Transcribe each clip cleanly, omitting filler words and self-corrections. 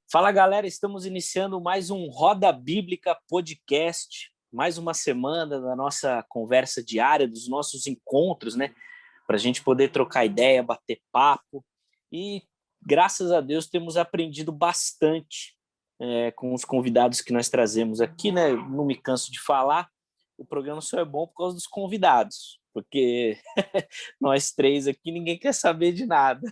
Fala, galera, estamos iniciando mais um Roda Bíblica Podcast, mais uma semana da nossa conversa diária, dos nossos encontros, né? Para a gente poder trocar ideia, bater papo. E, graças a Deus, temos aprendido bastante com os convidados que nós trazemos aqui, né? Não me canso de falar, o programa só é bom por causa dos convidados, porque nós três aqui, ninguém quer saber de nada.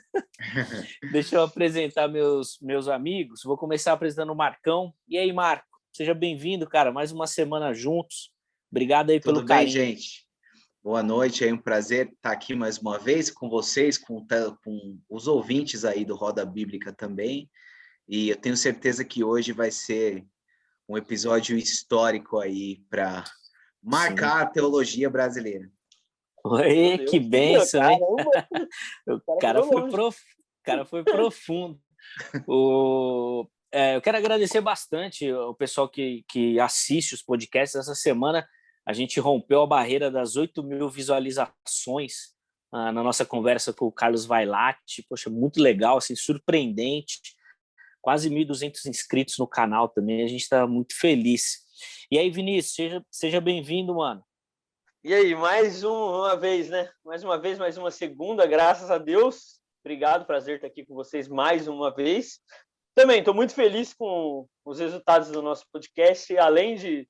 Deixa eu apresentar meus amigos. Vou começar apresentando o Marcão. E aí, Marco? Seja bem-vindo, cara. Mais uma semana juntos. Obrigado aí pelo Tudo bem, carinho. gente? Boa noite, é um prazer estar aqui mais uma vez com vocês, com os ouvintes aí do Roda Bíblica também. E eu tenho certeza que hoje vai ser um episódio histórico aí para marcar a teologia brasileira. Oi, que bênção, hein? O cara foi profundo. Eu quero agradecer bastante o pessoal que assiste os podcasts. Essa semana a gente rompeu a barreira das 8.000 visualizações na nossa conversa com o Carlos Vailate. Poxa, muito legal, assim, surpreendente. Quase 1.200 inscritos no canal também. A gente está muito feliz. E aí, Vinícius, seja bem-vindo, mano. E aí, mais uma vez, né? Mais uma segunda, graças a Deus. Obrigado, prazer estar aqui com vocês mais uma vez. Também estou muito feliz com os resultados do nosso podcast. Além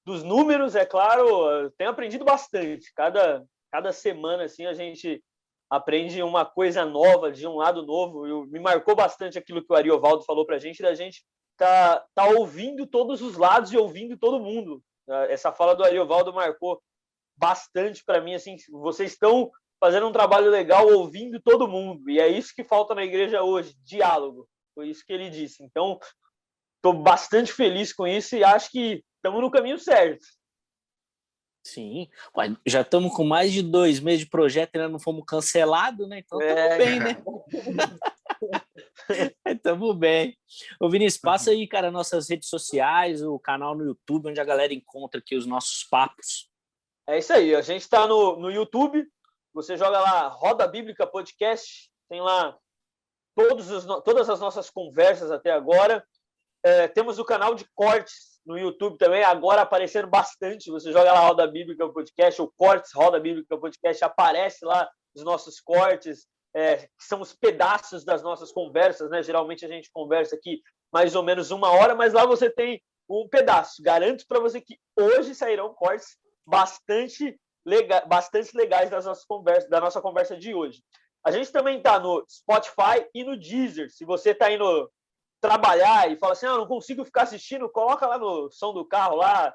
dos números, é claro, tenho aprendido bastante. Cada semana, assim, a gente aprende uma coisa nova, de um lado novo. Me marcou bastante aquilo que o Ariovaldo falou para a gente, da gente tá ouvindo todos os lados e ouvindo todo mundo. Essa fala do Ariovaldo marcou bastante para mim, assim, vocês estão fazendo um trabalho legal ouvindo todo mundo, e é isso que falta na igreja hoje, diálogo, foi isso que ele disse. Então, estou bastante feliz com isso e acho que estamos no caminho certo. Sim, já estamos com mais de 2 meses de projeto e ainda não fomos cancelados, né? Então estamos bem, né? Estamos bem. Ô, Vinícius, passa aí, cara, nossas redes sociais, o canal no YouTube, onde a galera encontra aqui os nossos papos. É isso aí, a gente está no YouTube, você joga lá Roda Bíblica Podcast, tem lá todas as nossas conversas até agora. Temos o canal de cortes no YouTube também, agora aparecendo bastante. Você joga lá Roda Bíblica Podcast, ou Cortes Roda Bíblica Podcast, aparece lá os nossos cortes, que são os pedaços das nossas conversas, né? Geralmente a gente conversa aqui mais ou menos 1 hora, mas lá você tem um pedaço. Garanto para você que hoje sairão cortes bastante legais da nossa conversa de hoje. A gente também está no Spotify e no Deezer. Se você está indo trabalhar e fala assim, não consigo ficar assistindo, coloca lá no som do carro, lá,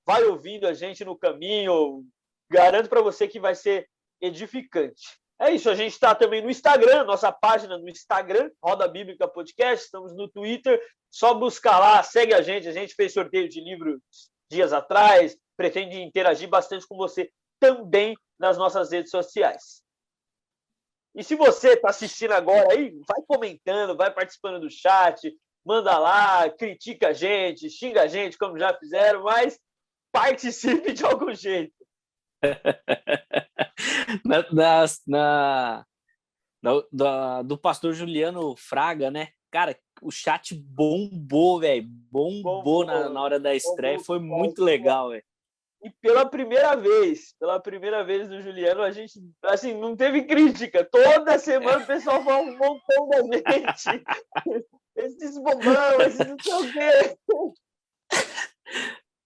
vai ouvindo a gente no caminho. Garanto para você que vai ser edificante. É isso, a gente está também no Instagram, nossa página no Instagram, Roda Bíblica Podcast, estamos no Twitter, só buscar lá, segue a gente fez sorteio de livros dias atrás, pretende interagir bastante com você também nas nossas redes sociais. E se você está assistindo agora aí, vai comentando, vai participando do chat, manda lá, critica a gente, xinga a gente, como já fizeram, mas participe de algum jeito. Do pastor Juliano Fraga, né? Cara, o chat bombou, velho. Bombou na hora da estreia. Foi muito legal, velho. E pela primeira vez do Juliano, a gente, assim, não teve crítica. Toda semana o pessoal fala um montão da gente. Esses bobão, esses não sei o quê.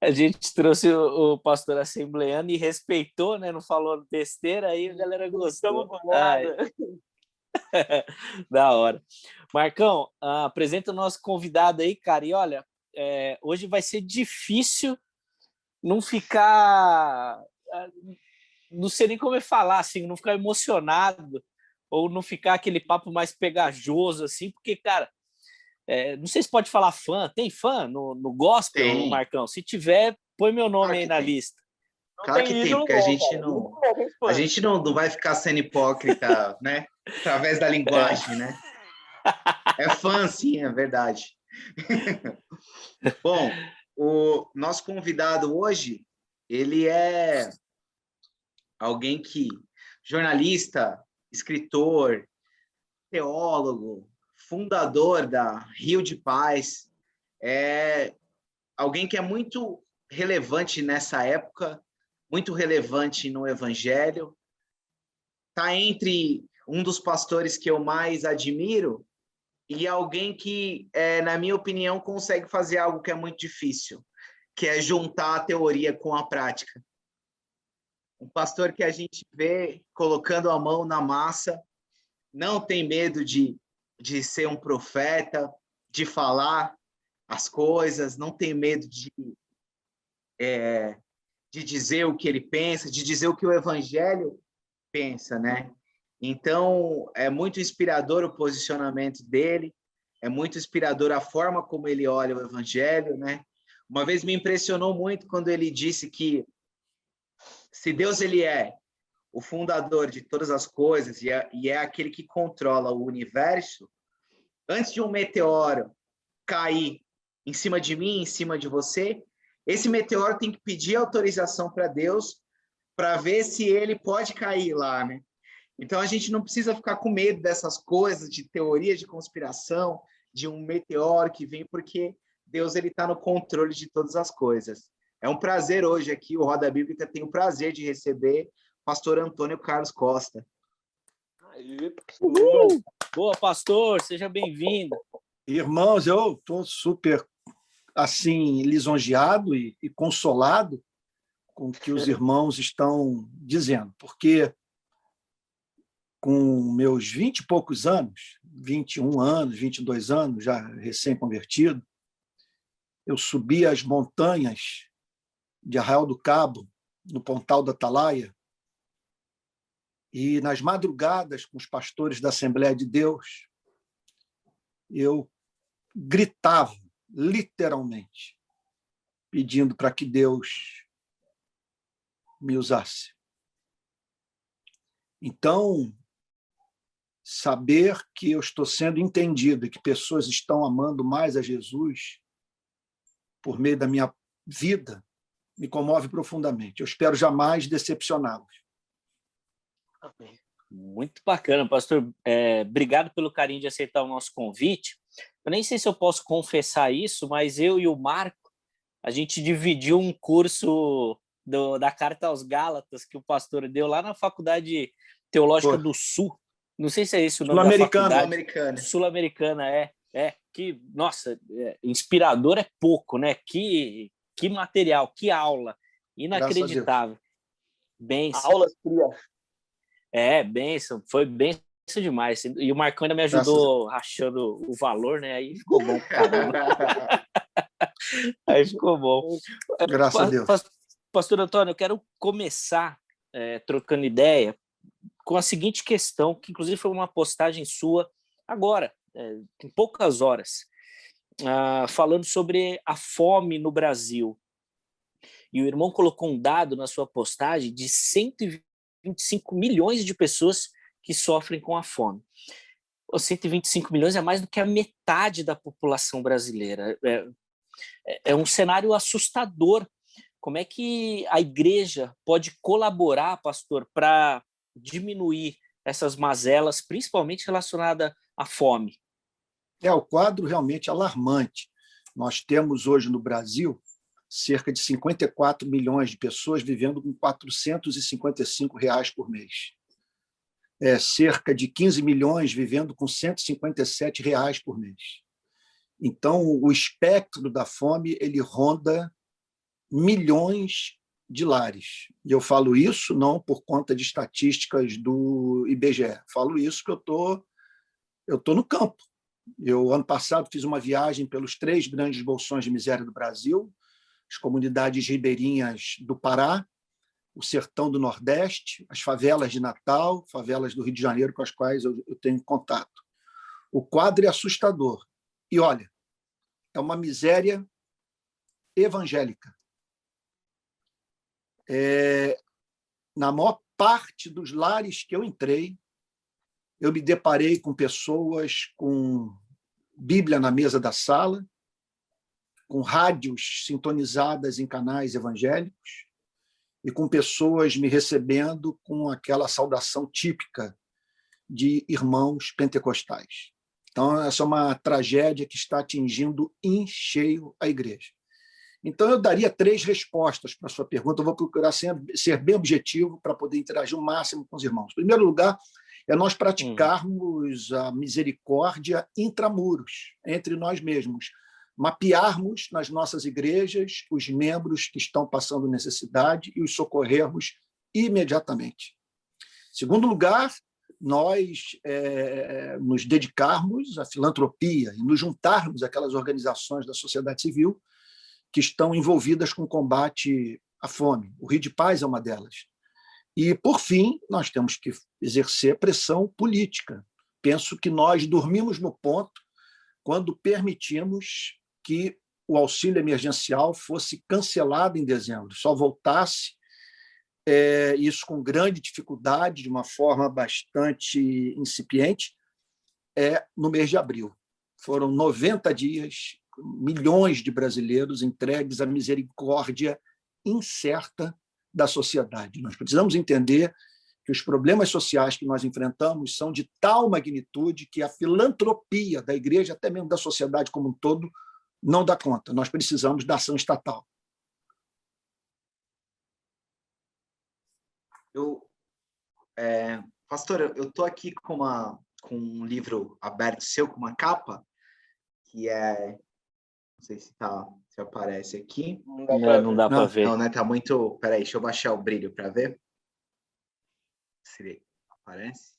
A gente trouxe o pastor assembleano e respeitou, né? Não falou besteira, aí a galera gostou. Da hora. Marcão, apresenta o nosso convidado aí, cara. E olha, hoje vai ser difícil não ficar... Não sei nem como falar, assim, não ficar emocionado ou não ficar aquele papo mais pegajoso, assim, porque, cara, não sei se pode falar fã. Tem fã no gospel, no Marcão? Se tiver, põe meu nome aí na lista. Claro que tem, porque a gente não vai ficar sendo hipócrita, né? Através da linguagem, né? É fã, sim, é verdade. Bom, o nosso convidado hoje, ele é jornalista, escritor, teólogo, fundador da Rio de Paz, é alguém que é muito relevante nessa época, muito relevante no Evangelho, está entre um dos pastores que eu mais admiro e alguém que, na minha opinião, consegue fazer algo que é muito difícil, que é juntar a teoria com a prática. Um pastor que a gente vê colocando a mão na massa, não tem medo de ser um profeta, de falar as coisas, não tem medo de dizer o que ele pensa, de dizer o que o Evangelho pensa, né? Então, é muito inspirador o posicionamento dele, é muito inspirador a forma como ele olha o Evangelho, né? Uma vez me impressionou muito quando ele disse que se Deus ele é o fundador de todas as coisas e é aquele que controla o universo, antes de um meteoro cair em cima de mim, em cima de você, esse meteoro tem que pedir autorização para Deus para ver se ele pode cair lá, né? Então, a gente não precisa ficar com medo dessas coisas, de teoria de conspiração, de um meteoro que vem, porque Deus está no controle de todas as coisas. É um prazer hoje aqui, o Roda Bíblica tem o prazer de receber o pastor Antônio Carlos Costa. Aí, pastor. Boa, pastor, seja bem-vindo. Irmãos, eu estou super assim lisonjeado e consolado com o que os irmãos estão dizendo, porque com meus 20 e poucos anos, 21 anos, 22 anos, já recém-convertido, eu subi as montanhas de Arraial do Cabo, no Pontal da Atalaia, e nas madrugadas com os pastores da Assembleia de Deus, eu gritava, literalmente, pedindo para que Deus me usasse. Então, saber que eu estou sendo entendido e que pessoas estão amando mais a Jesus por meio da minha vida me comove profundamente. Eu espero jamais decepcioná-los. Amém. Muito bacana, pastor. Obrigado pelo carinho de aceitar o nosso convite. Eu nem sei se eu posso confessar isso, mas eu e o Marco, a gente dividiu um curso da Carta aos Gálatas que o pastor deu lá na Faculdade Teológica do Sul. Não sei se é esse o nome da faculdade. Sul-Americana, que, nossa, inspirador é pouco, né? Que material, que aula. Inacreditável. Bênção. Aulas cria. Bênção. Foi bênção demais. E o Marcão ainda me ajudou rachando o valor, né? Aí ficou bom. Aí ficou bom. Graças a Deus. Pastor Antônio, eu quero começar trocando ideia com a seguinte questão, que inclusive foi uma postagem sua agora, em poucas horas, falando sobre a fome no Brasil. E o irmão colocou um dado na sua postagem de 125 milhões de pessoas que sofrem com a fome. 125 milhões é mais do que a metade da população brasileira. É um cenário assustador. Como é que a igreja pode colaborar, pastor, para diminuir essas mazelas, principalmente relacionada à fome? O quadro realmente alarmante. Nós temos hoje no Brasil cerca de 54 milhões de pessoas vivendo com R$ 455 por mês. Cerca de 15 milhões vivendo com R$ 157 por mês. Então, o espectro da fome ele ronda milhões de lares. E eu falo isso não por conta de estatísticas do IBGE. Falo isso porque eu estou no campo. Eu, ano passado, fiz uma viagem pelos 3 grandes bolsões de miséria do Brasil, as comunidades ribeirinhas do Pará, o sertão do Nordeste, as favelas de Natal, favelas do Rio de Janeiro, com as quais eu tenho contato. O quadro é assustador. E, olha, é uma miséria evangélica. Na maior parte dos lares que eu entrei, eu me deparei com pessoas com Bíblia na mesa da sala, com rádios sintonizadas em canais evangélicos e com pessoas me recebendo com aquela saudação típica de irmãos pentecostais. Então, essa é uma tragédia que está atingindo em cheio a igreja. Então, eu daria 3 respostas para a sua pergunta. Eu vou procurar ser bem objetivo para poder interagir o máximo com os irmãos. Em primeiro lugar, é nós praticarmos a misericórdia intramuros, entre nós mesmos. Mapearmos nas nossas igrejas os membros que estão passando necessidade e os socorrermos imediatamente. Em segundo lugar, nós nos dedicarmos à filantropia e nos juntarmos àquelas organizações da sociedade civil que estão envolvidas com o combate à fome. O Rio de Paz é uma delas. E, por fim, nós temos que exercer pressão política. Penso que nós dormimos no ponto quando permitimos que o auxílio emergencial fosse cancelado em dezembro, só voltasse, isso com grande dificuldade, de uma forma bastante incipiente, no mês de abril. Foram 90 dias, milhões de brasileiros entregues à misericórdia incerta da sociedade. Nós precisamos entender que os problemas sociais que nós enfrentamos são de tal magnitude que a filantropia da igreja, até mesmo da sociedade como um todo, não dá conta. Nós precisamos da ação estatal. Pastor, eu estou aqui com um livro aberto seu, com uma capa, que não sei se aparece aqui. Não dá para ver. Não, né? Tá muito... Peraí, deixa eu baixar o brilho para ver. Se aparece.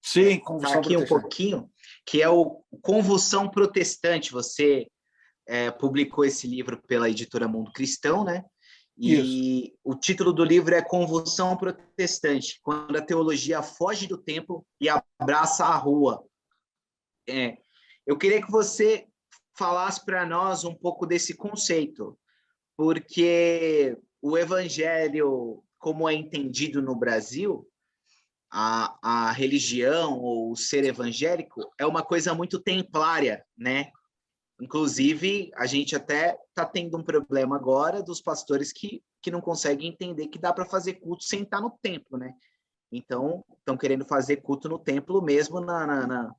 Sim, Convulsão aqui Protestante. Um pouquinho, que é o Convulsão Protestante. Você publicou esse livro pela editora Mundo Cristão, né? E isso. O título do livro é Convulsão Protestante, quando a teologia foge do templo e abraça a rua. Eu queria que você falasse para nós um pouco desse conceito, porque o evangelho, como é entendido no Brasil, a religião ou o ser evangélico é uma coisa muito templária, né? Inclusive, a gente até está tendo um problema agora dos pastores que não conseguem entender que dá para fazer culto sem estar no templo, né? Então, estão querendo fazer culto no templo mesmo na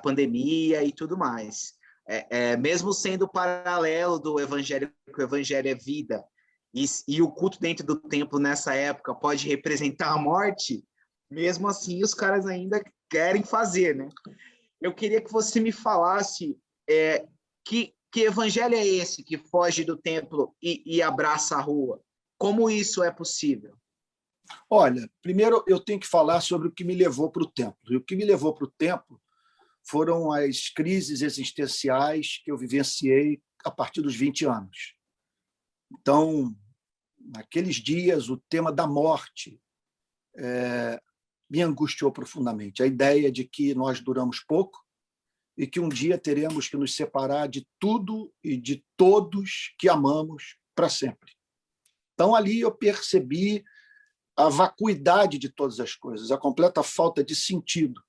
pandemia e tudo mais. Mesmo sendo paralelo do evangelho, que o evangelho é vida, e o culto dentro do templo nessa época pode representar a morte, mesmo assim os caras ainda querem fazer, né? Eu queria que você me falasse que evangelho é esse que foge do templo e abraça a rua? Como isso é possível? Olha, primeiro eu tenho que falar sobre o que me levou para o templo. E o que me levou para o templo foram as crises existenciais que eu vivenciei a partir dos 20 anos. Então, naqueles dias, o tema da morte me angustiou profundamente. A ideia de que nós duramos pouco e que um dia teremos que nos separar de tudo e de todos que amamos para sempre. Então, ali eu percebi a vacuidade de todas as coisas, a completa falta de sentido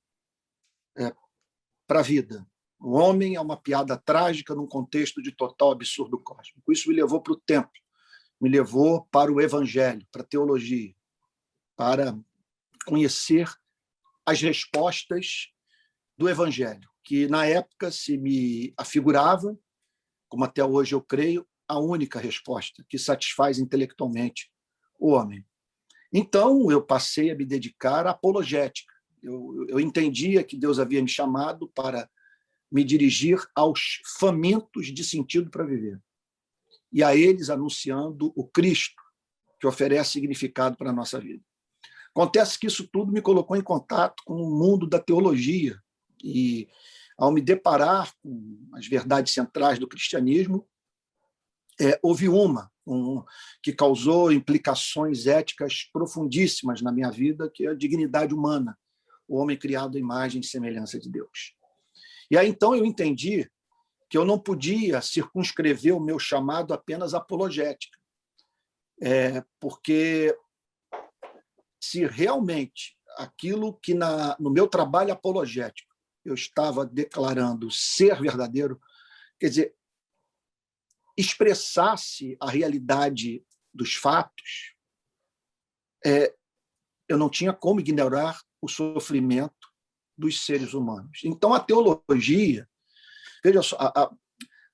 para a vida. O homem é uma piada trágica num contexto de total absurdo cósmico. Isso me levou para o templo, me levou para o evangelho, para a teologia, para conhecer as respostas do evangelho, que na época se me afigurava, como até hoje eu creio, a única resposta que satisfaz intelectualmente o homem. Então, eu passei a me dedicar à apologética. Eu entendia que Deus havia me chamado para me dirigir aos famintos de sentido para viver. E a eles anunciando o Cristo, que oferece significado para a nossa vida. Acontece que isso tudo me colocou em contato com o mundo da teologia. E, ao me deparar com as verdades centrais do cristianismo, houve uma que causou implicações éticas profundíssimas na minha vida, que é a dignidade humana, o homem criado à imagem e semelhança de Deus. E aí, então, eu entendi que eu não podia circunscrever o meu chamado apenas à apologética, porque se realmente aquilo que no meu trabalho apologético eu estava declarando ser verdadeiro, quer dizer, expressasse a realidade dos fatos, eu não tinha como ignorar o sofrimento dos seres humanos. Então, a teologia, veja só,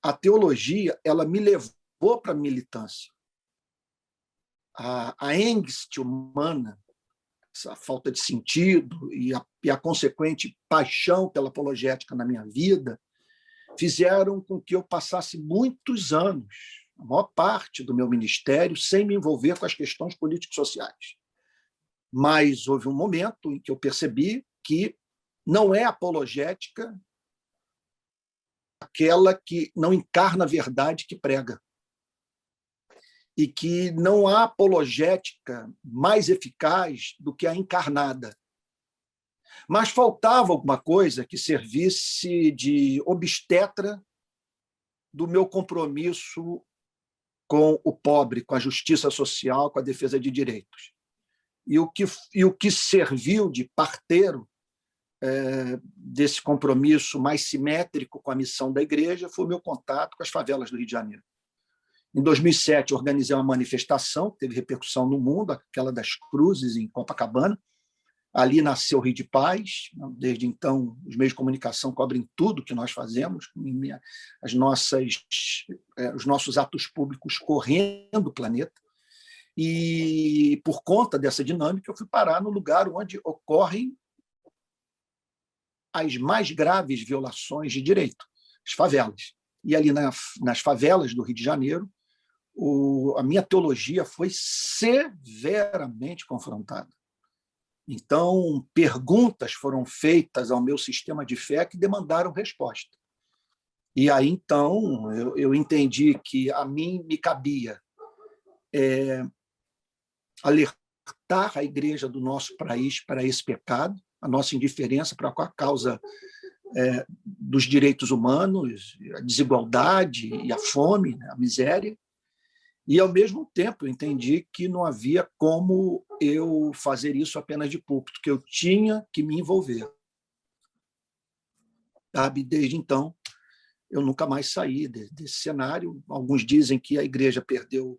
a teologia ela me levou para a militância. A angst humana, essa falta de sentido e a consequente paixão pela apologética na minha vida, fizeram com que eu passasse muitos anos, a maior parte do meu ministério, sem me envolver com as questões político-sociais. Mas houve um momento em que eu percebi que não é apologética aquela que não encarna a verdade que prega. E que não há apologética mais eficaz do que a encarnada. Mas faltava alguma coisa que servisse de obstetra do meu compromisso com o pobre, com a justiça social, com a defesa de direitos. E o que serviu de parteiro desse compromisso mais simétrico com a missão da igreja foi o meu contato com as favelas do Rio de Janeiro. Em 2007, organizei uma manifestação que teve repercussão no mundo, aquela das cruzes em Copacabana. Ali nasceu o Rio de Paz. Desde então, os meios de comunicação cobrem tudo que nós fazemos, os nossos atos públicos correndo o planeta. E, por conta dessa dinâmica, eu fui parar no lugar onde ocorrem as mais graves violações de direito, as favelas. E ali nas favelas do Rio de Janeiro, a minha teologia foi severamente confrontada. Então, perguntas foram feitas ao meu sistema de fé que demandaram resposta. E aí, então, eu entendi que a mim me cabia alertar a igreja do nosso país para esse pecado, a nossa indiferença para a causa dos direitos humanos, a desigualdade e a fome, a miséria. E, ao mesmo tempo, eu entendi que não havia como eu fazer isso apenas de púlpito, que eu tinha que me envolver. Sabe? Desde então, eu nunca mais saí desse cenário. Alguns dizem que a igreja perdeu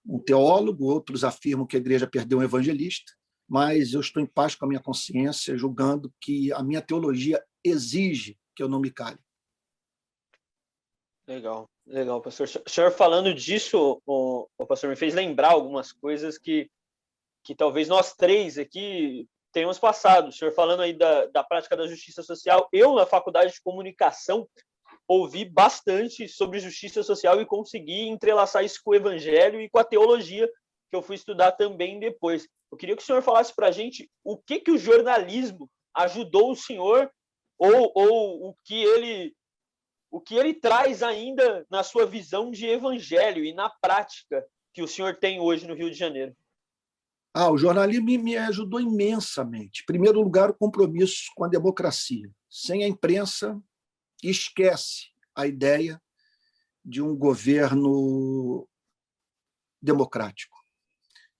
um teólogo, outros afirmam que a igreja perdeu um evangelista, mas eu estou em paz com a minha consciência, julgando que a minha teologia exige que eu não me cale. Legal, pastor. O senhor falando disso, o pastor, me fez lembrar algumas coisas que talvez nós três aqui tenhamos passado. O senhor falando aí da prática da justiça social. Eu, na faculdade de comunicação, ouvi bastante sobre justiça social e consegui entrelaçar isso com o evangelho e com a teologia, que eu fui estudar também depois. Eu queria que o senhor falasse para a gente o que o jornalismo ajudou o senhor ou o que ele traz ainda na sua visão de evangelho e na prática que o senhor tem hoje no Rio de Janeiro. O jornalismo me ajudou imensamente. Em primeiro lugar, o compromisso com a democracia. Sem a imprensa, esquece a ideia de um governo democrático.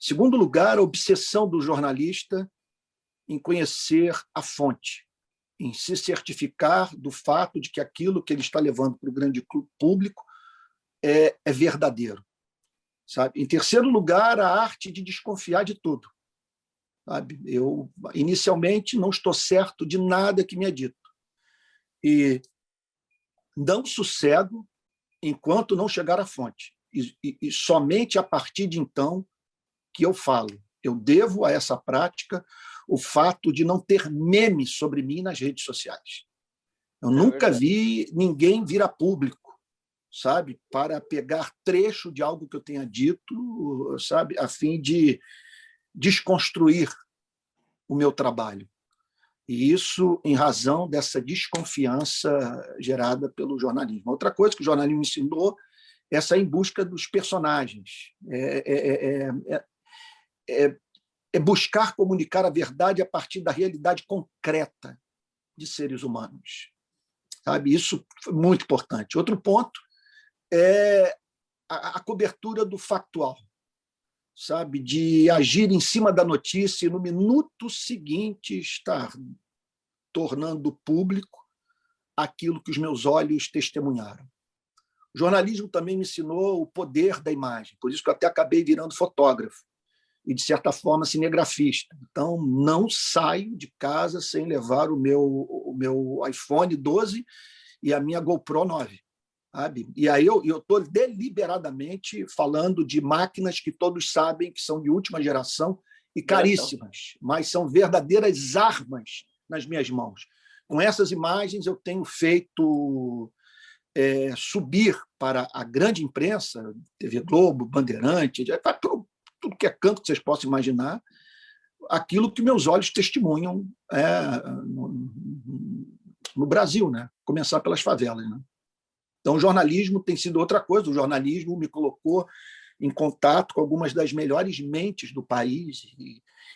Em segundo lugar, a obsessão do jornalista em conhecer a fonte, em se certificar do fato de que aquilo que ele está levando para o grande público é verdadeiro. Sabe? Em terceiro lugar, a arte de desconfiar de tudo. Sabe? Eu, inicialmente, não estou certo de nada que me é dito. E não sossego enquanto não chegar à fonte. E somente a partir de então que eu falo. Eu devo a essa prática o fato de não ter memes sobre mim nas redes sociais. Eu nunca vi ninguém vir a público, sabe, para pegar trecho de algo que eu tenha dito, sabe, a fim de desconstruir o meu trabalho. E isso em razão dessa desconfiança gerada pelo jornalismo. Outra coisa que o jornalismo ensinou é essa em busca dos personagens. É buscar comunicar a verdade a partir da realidade concreta de seres humanos. Sabe? Isso foi muito importante. Outro ponto é a cobertura do factual, sabe? De agir em cima da notícia e, no minuto seguinte, estar tornando público aquilo que os meus olhos testemunharam. O jornalismo também me ensinou o poder da imagem, por isso que eu até acabei virando fotógrafo. e, de certa forma, cinegrafista. Então, não saio de casa sem levar o meu iPhone 12 e a minha GoPro 9. Sabe? E aí eu estou deliberadamente falando de máquinas que todos sabem que são de última geração e caríssimas, mas são verdadeiras armas nas minhas mãos. Com essas imagens, eu tenho feito subir para a grande imprensa, TV Globo, Bandeirante, tudo que é canto que vocês possam imaginar, aquilo que meus olhos testemunham no Brasil, né? Começar pelas favelas. Né? Então, o jornalismo tem sido outra coisa. O jornalismo me colocou em contato com algumas das melhores mentes do país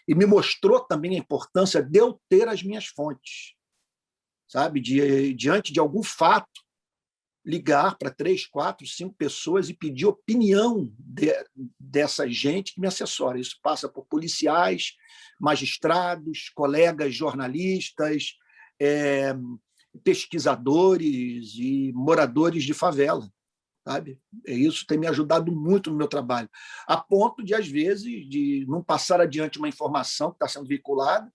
e me mostrou também a importância de eu ter as minhas fontes, sabe? Diante de algum fato, ligar para 3, 4, 5 pessoas e pedir opinião dessa gente que me assessora. Isso passa por policiais, magistrados, colegas jornalistas, pesquisadores e moradores de favela. Sabe? Isso tem me ajudado muito no meu trabalho, a ponto de, às vezes, de não passar adiante uma informação que está sendo veiculada,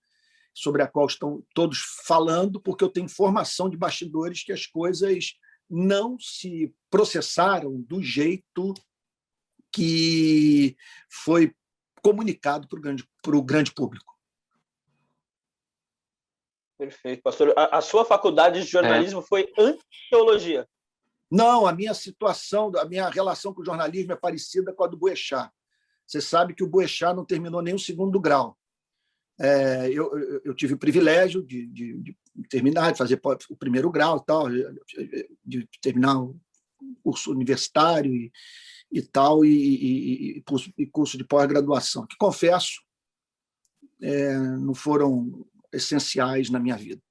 sobre a qual estão todos falando, porque eu tenho informação de bastidores que as coisas não se processaram do jeito que foi comunicado para o grande público. Perfeito, pastor. A sua faculdade de jornalismo foi antes de teologia? Não, a minha situação, a minha relação com o jornalismo é parecida com a do Boechat. Você sabe que o Boechat não terminou nem o 2º grau. Eu tive o privilégio de terminar, de fazer o 1º grau, tal, de terminar o curso universitário e tal, e curso de pós-graduação, que, confesso, não foram essenciais na minha vida.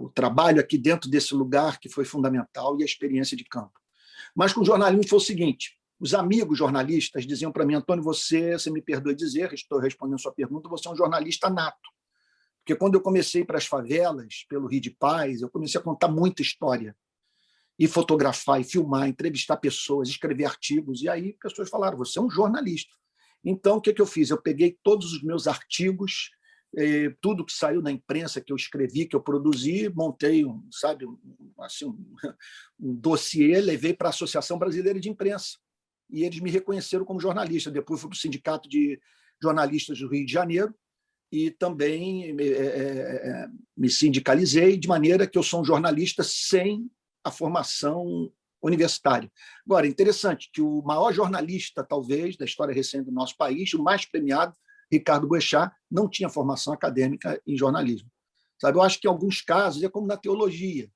O trabalho aqui dentro desse lugar que foi fundamental e a experiência de campo. Mas com o jornalismo foi o seguinte: os amigos jornalistas diziam para mim: Antônio, você me perdoe dizer, estou respondendo a sua pergunta, você é um jornalista nato. Porque quando eu comecei para as favelas, pelo Rio de Paz, eu comecei a contar muita história, e fotografar, e filmar, entrevistar pessoas, escrever artigos, e aí pessoas falaram: você é um jornalista. Então, o que eu fiz? Eu peguei todos os meus artigos, tudo que saiu na imprensa, que eu escrevi, que eu produzi, montei um dossiê, levei para a Associação Brasileira de Imprensa, e eles me reconheceram como jornalista. Depois fui para o Sindicato de Jornalistas do Rio de Janeiro e também me sindicalizei, de maneira que eu sou um jornalista sem a formação universitária. Agora, interessante que o maior jornalista, talvez, da história recente do nosso país, o mais premiado, Ricardo Boechat, não tinha formação acadêmica em jornalismo. Sabe? Eu acho que, em alguns casos, é como na teologia.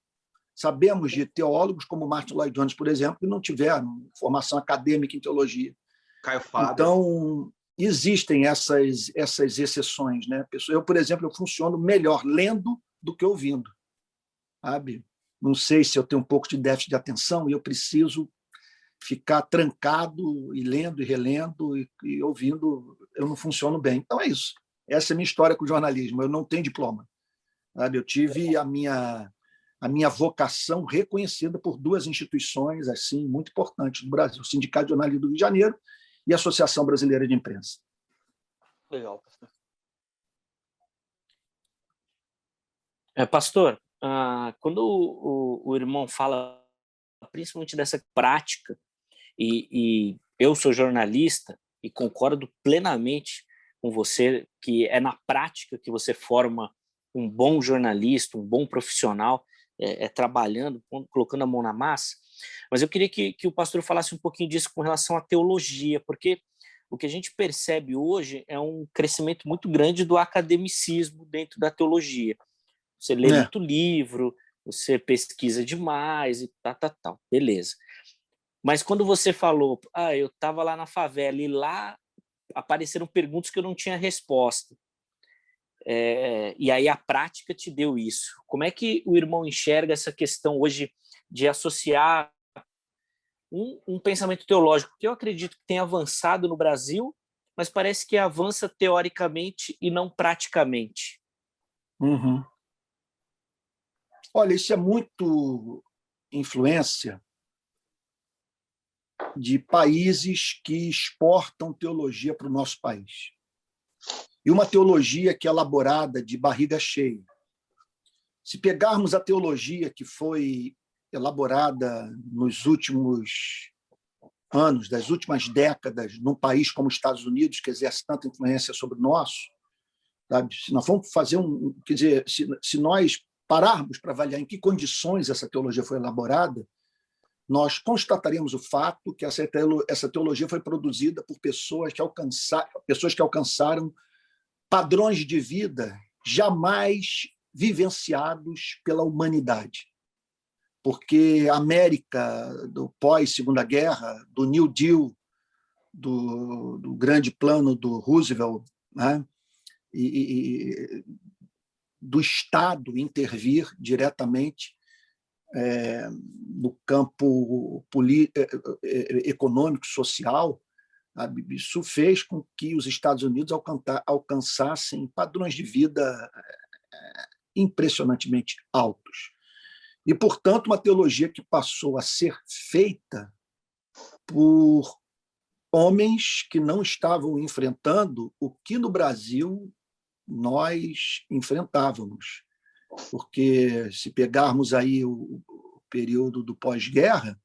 Sabemos de teólogos como Martin Lloyd-Jones, por exemplo, que não tiveram formação acadêmica em teologia. Caio Fábio. Então, existem essas exceções. Né? Eu, por exemplo, eu funciono melhor lendo do que ouvindo. Sabe? Não sei se eu tenho um pouco de déficit de atenção e eu preciso ficar trancado e lendo e relendo e ouvindo, eu não funciono bem. Então é isso. Essa é a minha história com o jornalismo. Eu não tenho diploma. Sabe? Eu tive a minha vocação reconhecida por 2 instituições assim muito importantes do Brasil: o Sindicato de Jornalismo do Rio de Janeiro e a Associação Brasileira de Imprensa. Legal, pastor. Pastor, quando o irmão fala principalmente dessa prática, e eu sou jornalista e concordo plenamente com você que é na prática que você forma um bom jornalista, um bom profissional, trabalhando, colocando a mão na massa. Mas eu queria que o pastor falasse um pouquinho disso com relação à teologia, porque o que a gente percebe hoje é um crescimento muito grande do academicismo dentro da teologia. Você lê muito livro, você pesquisa demais e tal, beleza. Mas quando você falou, eu estava lá na favela e lá apareceram perguntas que eu não tinha resposta. E aí a prática te deu isso. Como é que o irmão enxerga essa questão hoje de associar um pensamento teológico que eu acredito que tem avançado no Brasil, mas parece que avança teoricamente e não praticamente? Uhum. Olha, isso é muito influência de países que exportam teologia para o nosso país. E uma teologia que é elaborada de barriga cheia. Se pegarmos a teologia que foi elaborada nos últimos anos, das últimas décadas, num país como os Estados Unidos, que exerce tanta influência sobre o nosso, sabe? Se nós formos fazer quer dizer, se nós pararmos para avaliar em que condições essa teologia foi elaborada, nós constataremos o fato que essa teologia foi produzida por pessoas que alcançaram padrões de vida jamais vivenciados pela humanidade. Porque a América do pós-Segunda Guerra, do New Deal, do grande plano do Roosevelt, né? e do Estado intervir diretamente no campo econômico, social, isso fez com que os Estados Unidos alcançassem padrões de vida impressionantemente altos. E, portanto, uma teologia que passou a ser feita por homens que não estavam enfrentando o que no Brasil nós enfrentávamos. Porque, se pegarmos aí o período do pós-guerra,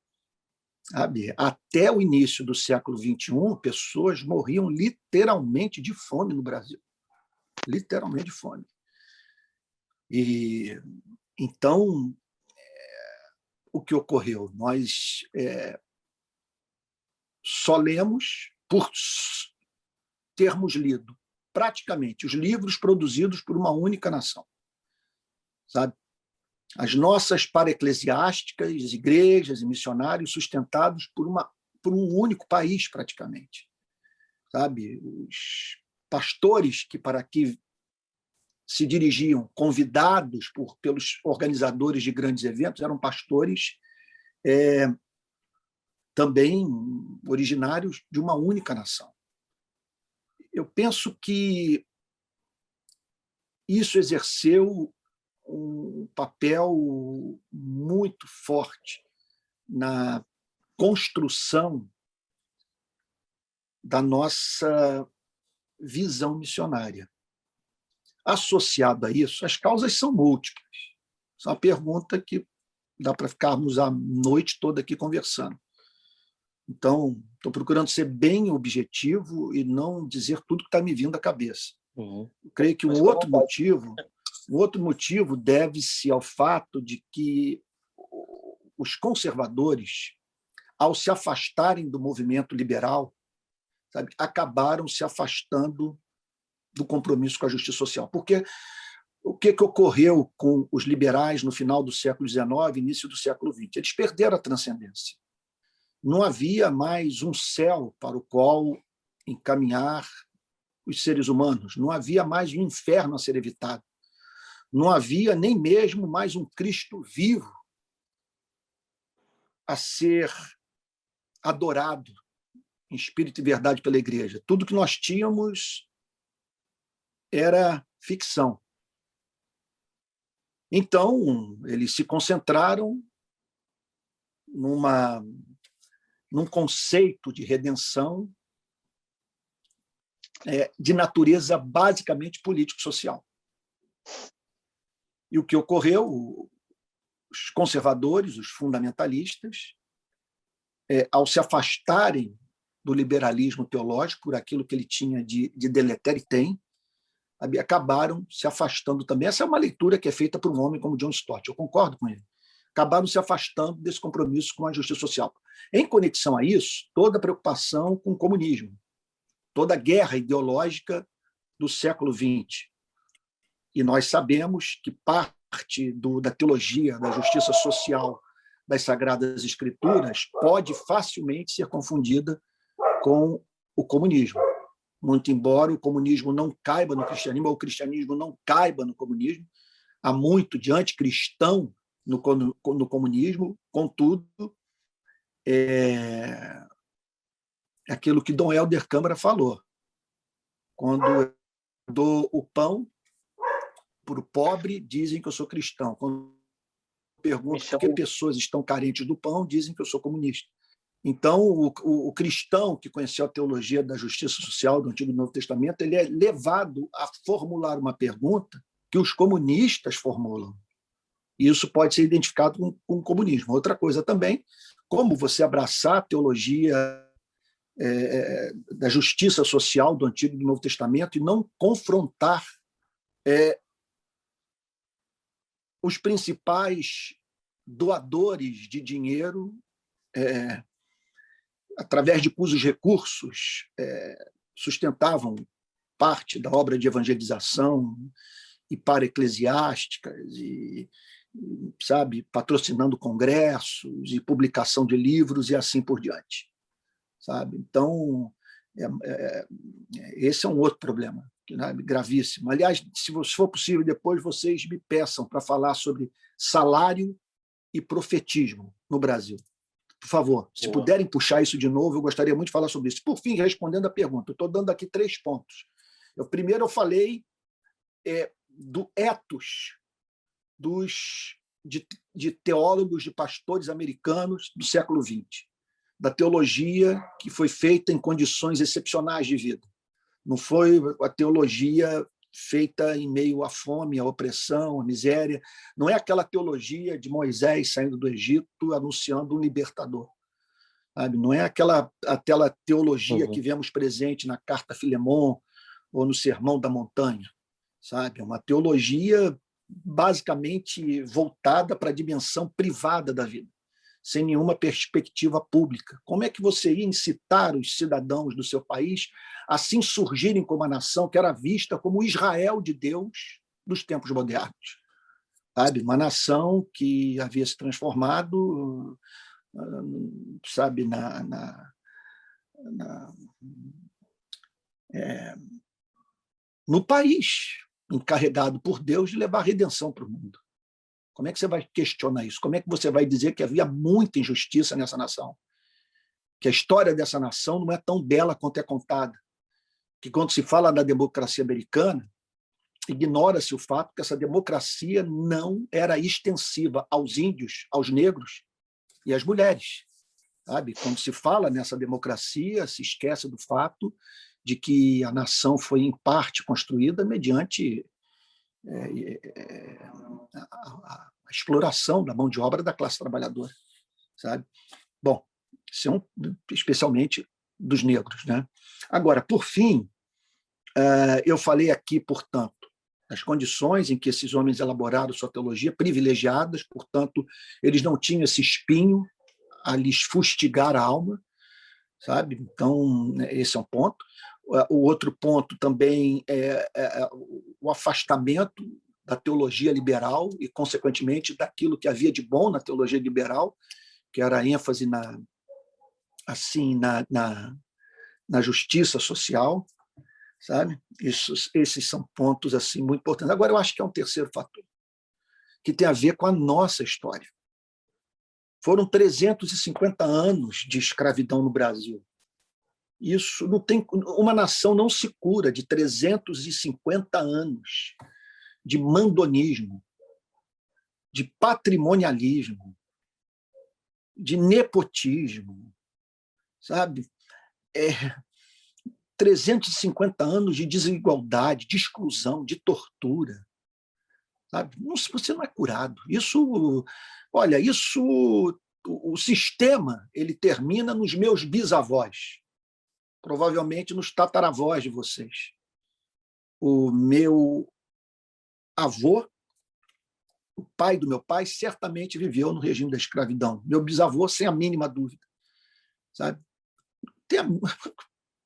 sabe, até o início do século XXI, pessoas morriam literalmente de fome no Brasil. Literalmente de fome. E, então, o que ocorreu? Nós só lemos por termos lido praticamente os livros produzidos por uma única nação. Sabe? As nossas para-eclesiásticas, igrejas e missionários sustentados por um único país, praticamente. Sabe? Os pastores que para aqui se dirigiam, convidados pelos organizadores de grandes eventos, eram pastores também originários de uma única nação. Eu penso que isso exerceu um papel muito forte na construção da nossa visão missionária. Associado a isso, as causas são múltiplas. Isso é uma pergunta que dá para ficarmos a noite toda aqui conversando. Então, estou procurando ser bem objetivo e não dizer tudo que está me vindo à cabeça. Eu creio que um outro motivo deve-se ao fato de que os conservadores, ao se afastarem do movimento liberal, sabe, acabaram se afastando do compromisso com a justiça social. Porque o que ocorreu com os liberais no final do século XIX, início do século XX? Eles perderam a transcendência. Não havia mais um céu para o qual encaminhar os seres humanos. Não havia mais um inferno a ser evitado. Não havia nem mesmo mais um Cristo vivo a ser adorado em espírito e verdade pela igreja. Tudo que nós tínhamos era ficção. Então, eles se concentraram num conceito de redenção de natureza basicamente político-social. E o que ocorreu? Os conservadores, os fundamentalistas, ao se afastarem do liberalismo teológico, por aquilo que ele tinha de deletério e tem, acabaram se afastando também. Essa é uma leitura que é feita por um homem como John Stott, eu concordo com ele. Acabaram se afastando desse compromisso com a justiça social. Em conexão a isso, toda a preocupação com o comunismo, toda a guerra ideológica do século XX. E nós sabemos que parte da teologia da justiça social das Sagradas Escrituras pode facilmente ser confundida com o comunismo. Muito embora o comunismo não caiba no cristianismo, ou o cristianismo não caiba no comunismo, há muito de anticristão no comunismo, contudo, aquilo que Dom Helder Câmara falou. Quando eu dou o pão para o pobre, dizem que eu sou cristão. Quando eu pergunto por que pessoas estão carentes do pão, dizem que eu sou comunista. Então, o cristão que conheceu a teologia da justiça social do Antigo e Novo Testamento, ele é levado a formular uma pergunta que os comunistas formulam. E isso pode ser identificado com o comunismo. Outra coisa também, como você abraçar a teologia da justiça social do Antigo e do Novo Testamento e não confrontar os principais doadores de dinheiro, através de cujos recursos sustentavam parte da obra de evangelização e para-eclesiásticas, e, sabe, patrocinando congressos e publicação de livros e assim por diante. Sabe? Então, esse é um outro problema, né, gravíssimo. Aliás, se for possível, depois vocês me peçam para falar sobre salário e profetismo no Brasil. Por favor, se puderem puxar isso de novo, eu gostaria muito de falar sobre isso. Por fim, respondendo a pergunta, eu estou dando aqui 3 pontos. Primeiro, eu falei do ethos de teólogos, de pastores americanos do século XX, da teologia que foi feita em condições excepcionais de vida. Não foi a teologia feita em meio à fome, à opressão, à miséria. Não é aquela teologia de Moisés saindo do Egito anunciando um libertador. Sabe? Não é aquela teologia que vemos presente na Carta a Filemon ou no Sermão da Montanha. Sabe? É uma teologia basicamente voltada para a dimensão privada da vida, sem nenhuma perspectiva pública. Como é que você ia incitar os cidadãos do seu país a assim surgirem como uma nação que era vista como o Israel de Deus dos tempos modernos? Sabe? Uma nação que havia se transformado, sabe, no país encarregado por Deus de levar a redenção para o mundo. Como é que você vai questionar isso? Como é que você vai dizer que havia muita injustiça nessa nação? Que a história dessa nação não é tão bela quanto é contada. Que quando se fala da democracia americana, ignora-se o fato que essa democracia não era extensiva aos índios, aos negros e às mulheres. Sabe? Quando se fala nessa democracia, se esquece do fato de que a nação foi, em parte, construída mediante a exploração da mão de obra da classe trabalhadora. Sabe? Bom, são especialmente dos negros. Né? Agora, por fim, eu falei aqui, portanto, das condições em que esses homens elaboraram sua teologia, privilegiadas, portanto, eles não tinham esse espinho a lhes fustigar a alma, sabe? Então, esse é um ponto. O outro ponto também é o afastamento da teologia liberal e, consequentemente, daquilo que havia de bom na teologia liberal, que era a ênfase na justiça social, sabe? Esses são pontos assim muito importantes. Agora, eu acho que é um terceiro fator, que tem a ver com a nossa história. Foram 350 anos de escravidão no Brasil. Isso não tem, uma nação não se cura de 350 anos de mandonismo, de patrimonialismo, de nepotismo, sabe? 350 anos de desigualdade, de exclusão, de tortura. Sabe? Você não é curado. Olha, o sistema ele termina nos meus bisavós, provavelmente nos tataravós de vocês. O meu avô, o pai do meu pai, certamente viveu no regime da escravidão. Meu bisavô, sem a mínima dúvida. Sabe?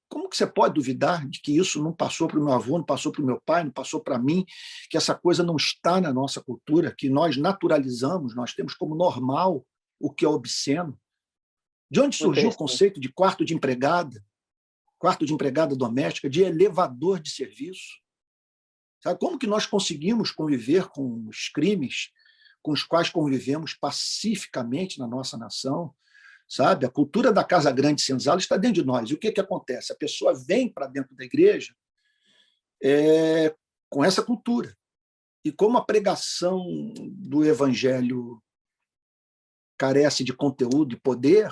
Como que você pode duvidar de que isso não passou para o meu avô, não passou para o meu pai, não passou para mim, que essa coisa não está na nossa cultura, que nós naturalizamos, nós temos como normal o que é obsceno? De onde surgiu o conceito de quarto de empregada doméstica, de elevador de serviço? Sabe? Como que nós conseguimos conviver com os crimes com os quais convivemos pacificamente na nossa nação? Sabe? A cultura da Casa Grande Senzala está dentro de nós. E o que acontece? A pessoa vem para dentro da igreja com essa cultura. E como a pregação do evangelho carece de conteúdo e poder,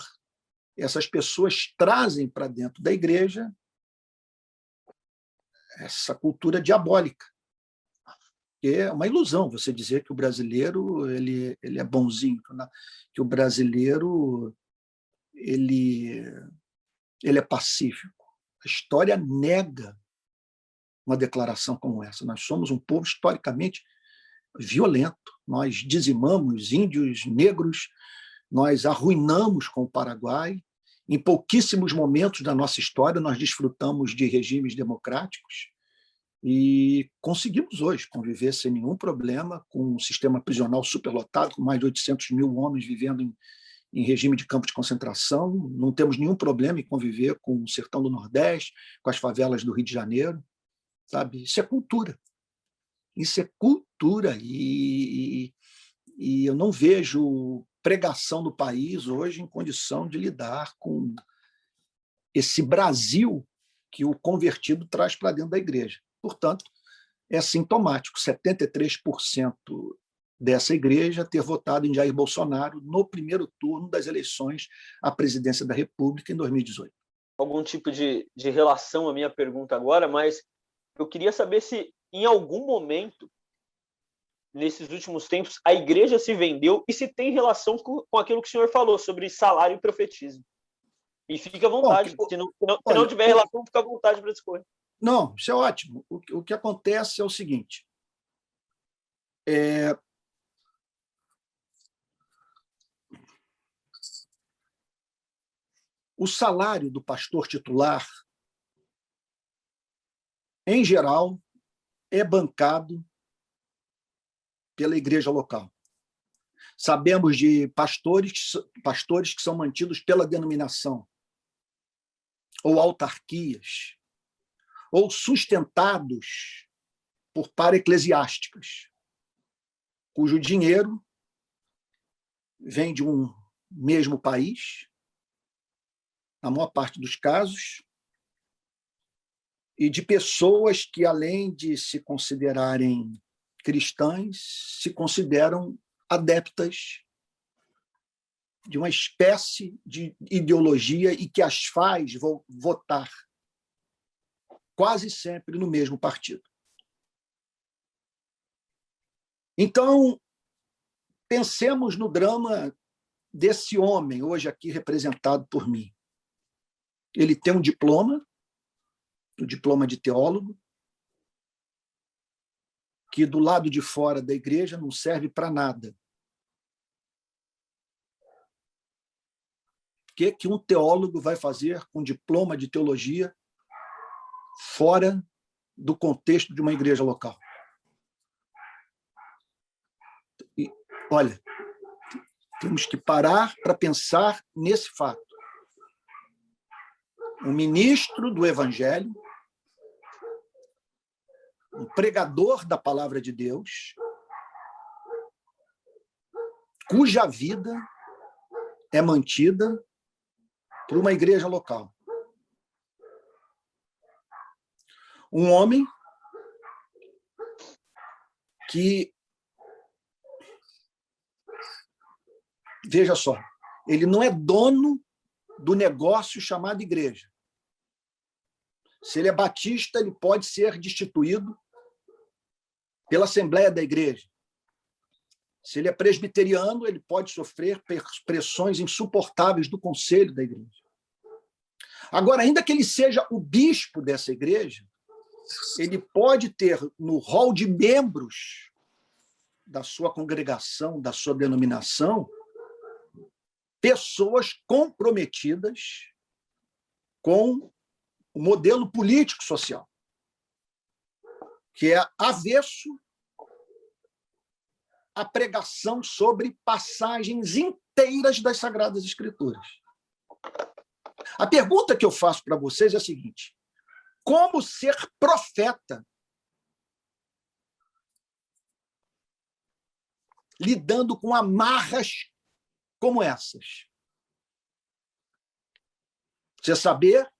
essas pessoas trazem para dentro da igreja essa cultura diabólica. É uma ilusão você dizer que o brasileiro ele é bonzinho, que o brasileiro ele é pacífico. A história nega uma declaração como essa. Nós somos um povo historicamente violento. Nós dizimamos índios, negros, nós arruinamos com o Paraguai. Em pouquíssimos momentos da nossa história, nós desfrutamos de regimes democráticos e conseguimos hoje conviver sem nenhum problema com um sistema prisional superlotado, com mais de 800 mil homens vivendo em regime de campo de concentração. Não temos nenhum problema em conviver com o sertão do Nordeste, com as favelas do Rio de Janeiro. Sabe? Isso é cultura. Isso é cultura. E eu não vejo pregação do país hoje em condição de lidar com esse Brasil que o convertido traz para dentro da igreja. Portanto, é sintomático 73% dessa igreja ter votado em Jair Bolsonaro no primeiro turno das eleições à presidência da República em 2018. Algum tipo de relação à minha pergunta agora, mas eu queria saber se, em algum momento, nesses últimos tempos, a igreja se vendeu e se tem relação com aquilo que o senhor falou sobre salário e profetismo. E fique à vontade. Bom, se não tiver relação, fica à vontade para escolher. Não, isso é ótimo. O que acontece é o seguinte. O salário do pastor titular, em geral, é bancado pela igreja local. Sabemos de pastores que são mantidos pela denominação, ou autarquias, ou sustentados por para-eclesiásticas, cujo dinheiro vem de um mesmo país, na maior parte dos casos, e de pessoas que, além de se considerarem cristãs, se consideram adeptas de uma espécie de ideologia e que as faz votar quase sempre no mesmo partido. Então, pensemos no drama desse homem, hoje aqui representado por mim. Ele tem um diploma, o diploma de teólogo, que do lado de fora da igreja não serve para nada. O que um teólogo vai fazer com diploma de teologia fora do contexto de uma igreja local? E, olha, temos que parar para pensar nesse fato. Um ministro do Evangelho, um pregador da palavra de Deus, cuja vida é mantida por uma igreja local. Um homem que, veja só, ele não é dono do negócio chamado igreja. Se ele é batista, ele pode ser destituído pela Assembleia da Igreja. Se ele é presbiteriano, ele pode sofrer pressões insuportáveis do conselho da igreja. Agora, ainda que ele seja o bispo dessa igreja, ele pode ter no rol de membros da sua congregação, da sua denominação, pessoas comprometidas com o modelo político-social, que é avesso à pregação sobre passagens inteiras das Sagradas Escrituras. A pergunta que eu faço para vocês é a seguinte: como ser profeta lidando com amarras como essas? Você saber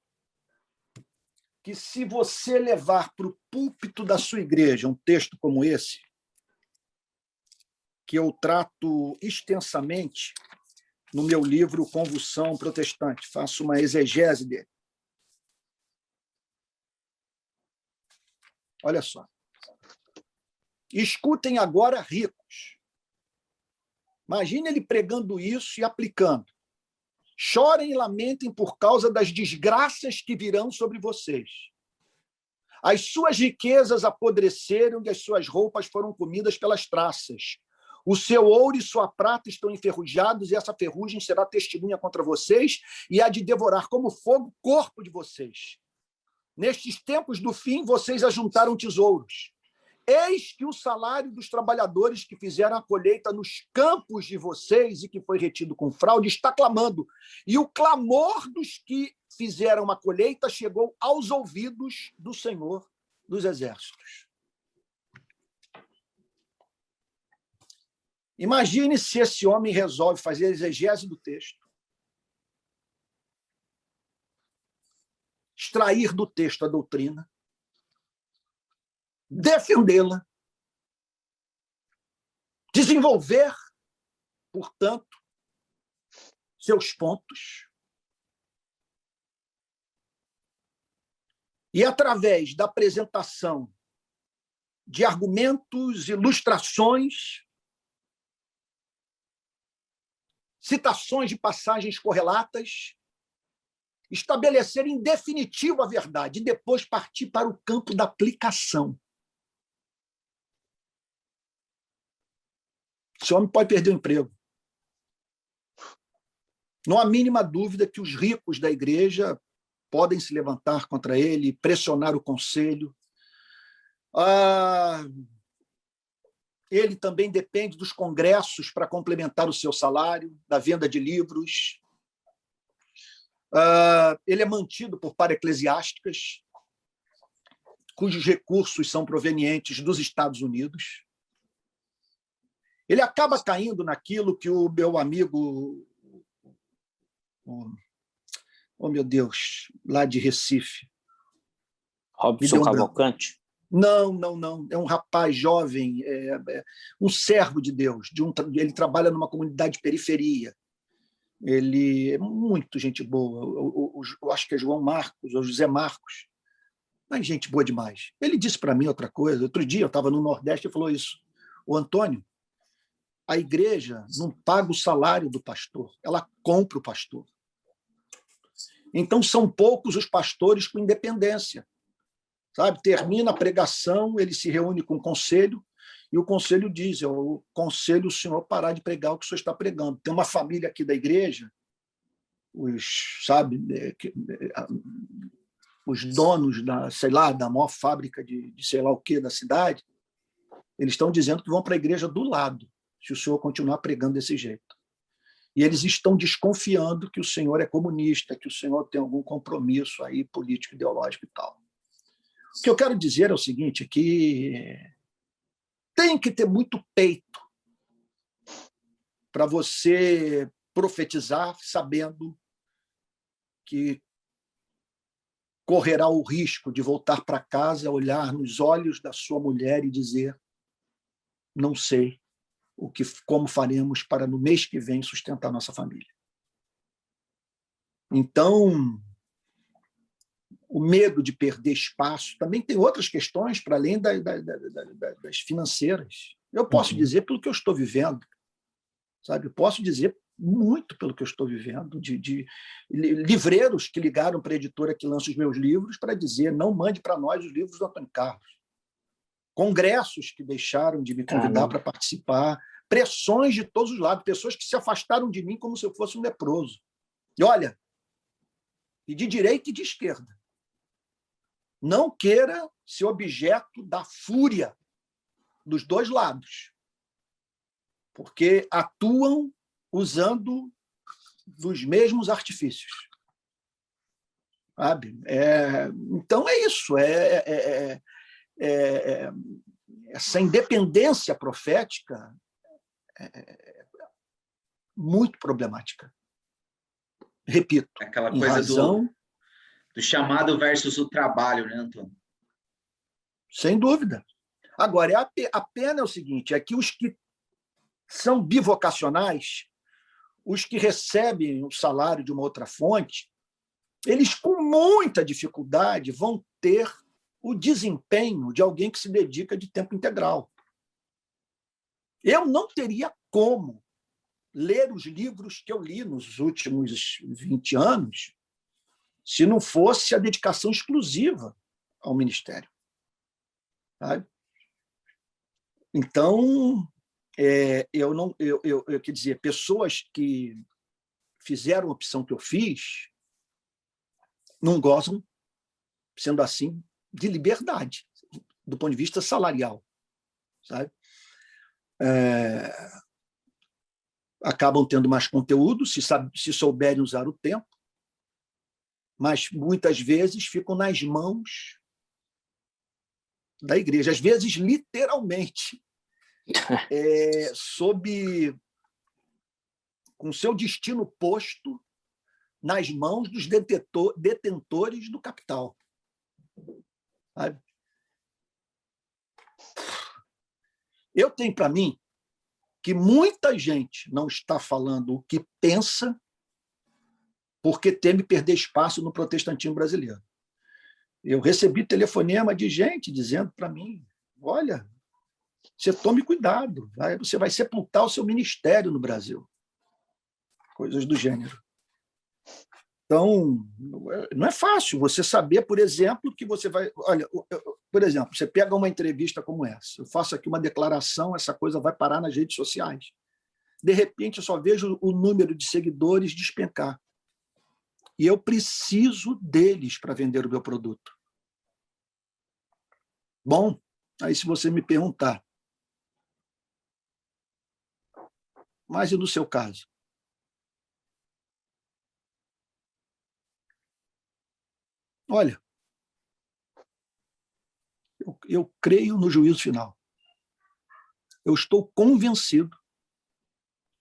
que, se você levar para o púlpito da sua igreja um texto como esse, que eu trato extensamente no meu livro Convulsão Protestante. Faço uma exegese dele. Olha só. Escutem agora, ricos. Imagine ele pregando isso e aplicando. Chorem e lamentem por causa das desgraças que virão sobre vocês. As suas riquezas apodreceram e as suas roupas foram comidas pelas traças. O seu ouro e sua prata estão enferrujados e essa ferrugem será testemunha contra vocês e há de devorar como fogo o corpo de vocês. Nestes tempos do fim, vocês ajuntaram tesouros. Eis que o salário dos trabalhadores que fizeram a colheita nos campos de vocês e que foi retido com fraude está clamando. E o clamor dos que fizeram a colheita chegou aos ouvidos do Senhor dos Exércitos. Imagine se esse homem resolve fazer a exegese do texto, extrair do texto a doutrina, defendê-la, desenvolver, portanto, seus pontos, e, através da apresentação de argumentos, ilustrações, citações de passagens correlatas, estabelecer em definitivo a verdade e depois partir para o campo da aplicação. Esse homem pode perder o emprego. Não há mínima dúvida que os ricos da igreja podem se levantar contra ele, pressionar o conselho. Ele também depende dos congressos para complementar o seu salário, da venda de livros. Ele é mantido por para-eclesiásticas, cujos recursos são provenientes dos Estados Unidos. Ele acaba caindo naquilo que o meu amigo, oh meu Deus, lá de Recife. Robson Cavalcante? Não. É um rapaz jovem, um servo de Deus. Ele trabalha numa comunidade de periferia. Ele é muito gente boa. Eu acho que é João Marcos, ou José Marcos. Mas gente boa demais. Ele disse para mim outra coisa. Outro dia eu estava no Nordeste e falou isso. O Antônio, a igreja não paga o salário do pastor, ela compra o pastor. Então, são poucos os pastores com independência. Sabe? Termina a pregação, ele se reúne com o conselho, e o conselho diz: eu aconselho o senhor parar de pregar o que o senhor está pregando. Tem uma família aqui da igreja, os donos da maior fábrica de sei lá o quê da cidade, eles estão dizendo que vão para a igreja do lado, se o senhor continuar pregando desse jeito. E eles estão desconfiando que o senhor é comunista, que o senhor tem algum compromisso aí político, ideológico e tal. O que eu quero dizer é o seguinte, que tem que ter muito peito para você profetizar sabendo que correrá o risco de voltar para casa, olhar nos olhos da sua mulher e dizer: não sei como faremos para no mês que vem sustentar nossa família. Então, o medo de perder espaço também tem outras questões para além das financeiras. Eu posso dizer pelo que eu estou vivendo, sabe? Eu posso dizer muito pelo que eu estou vivendo, de livreiros que ligaram para a editora que lança os meus livros para dizer: não mande para nós os livros do Antônio Carlos. Congressos que deixaram de me convidar para participar, pressões de todos os lados, pessoas que se afastaram de mim como se eu fosse um leproso. E olha, e de direita e de esquerda. Não queira ser objeto da fúria dos dois lados, porque atuam usando dos mesmos artifícios. Sabe? Então é isso, essa independência profética é muito problemática. Repito, aquela coisa do chamado versus o trabalho, né, Antônio? Sem dúvida. Agora, a pena é o seguinte, é que os que são bivocacionais, os que recebem o salário de uma outra fonte, eles, com muita dificuldade, vão ter o desempenho de alguém que se dedica de tempo integral. Eu não teria como ler os livros que eu li nos últimos 20 anos se não fosse a dedicação exclusiva ao ministério. Sabe? Então, quer dizer, pessoas que fizeram a opção que eu fiz não gozam, sendo assim, de liberdade, do ponto de vista salarial. Sabe? Acabam tendo mais conteúdo, se souberem usar o tempo, mas muitas vezes ficam nas mãos da igreja, às vezes literalmente, com seu destino posto nas mãos dos detentores do capital. Sabe? Eu tenho para mim que muita gente não está falando o que pensa porque teme perder espaço no protestantismo brasileiro. Eu recebi telefonema de gente dizendo para mim, olha, você tome cuidado, você vai sepultar o seu ministério no Brasil. Coisas do gênero. Então, não é fácil você saber, por exemplo, que você vai... Olha, por exemplo, você pega uma entrevista como essa, eu faço aqui uma declaração, essa coisa vai parar nas redes sociais. De repente, eu só vejo o número de seguidores despencar. E eu preciso deles para vender o meu produto. Bom, aí se você me perguntar, mas e no seu caso? Olha, eu creio no juízo final. Eu estou convencido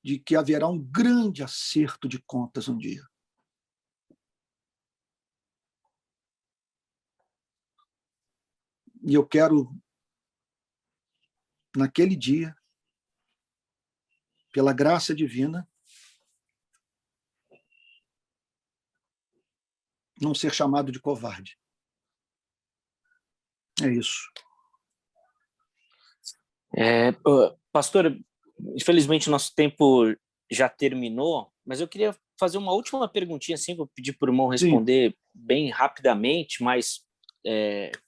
de que haverá um grande acerto de contas um dia. E eu quero, naquele dia, pela graça divina, não ser chamado de covarde. É isso. Pastor, infelizmente nosso tempo já terminou, mas eu queria fazer uma última perguntinha, assim, vou pedir para o irmão responder Sim. bem rapidamente, mas